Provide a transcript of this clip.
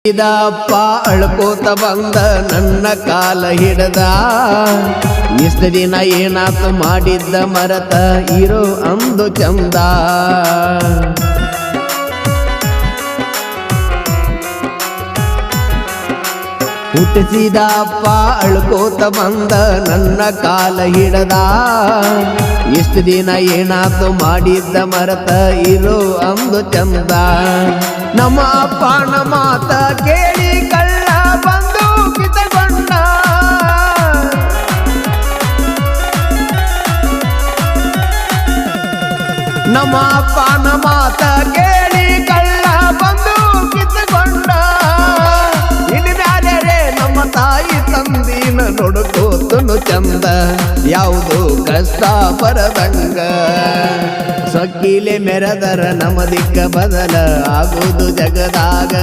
ಇದಪ್ಪ ಅಳ್ಕೋತ ಬಂದ ನನ್ನ ಕಾಲ ಹಿಡದ ಇಷ್ಟ ದಿನ ಏನಾತು ಮಾಡಿದ್ದ ಮರತ ಇರೋ ಅಂದು ಚಂದ ಹುಟ್ಟಿಸಿದಪ್ಪ ಅಳ್ಕೋತ ಬಂದ ನನ್ನ ಕಾಲ ಹಿಡದ ಇಷ್ಟ ದಿನ ಏನಾತು ಮಾಡಿದ್ದ ಮರತ ಇರೋ ಅಂದು ಚಂದ ನಮ್ಮ ಅಪ್ಪನ ಮಾತ ಕೇಳಿ ಕಳ್ಳ ಬಂದು ಕಿತಗೊಂಡ ನಮ್ಮ ಅಪ್ಪನ ಮಾತ ಕೇಳಿ ಕಳ್ಳ ಬಂದು ಕಿತಗೊಂಡ ಇನ್ಮ್ಯಾಲೆ ನಮ್ಮ ತಾಯಿ ತಂದಿನ ನೋಡ್ಕೋತನು ಚಂದ ಯಾವುದು ಕಷ್ಟ ಬರದಂಗ ಸೊಕ್ಕಿಲೆ ಮೆರೆದರ ನಮ್ಮ ದಿಕ್ಕ ಬದಲ ಆಗುವುದು ಜಗದಾಗ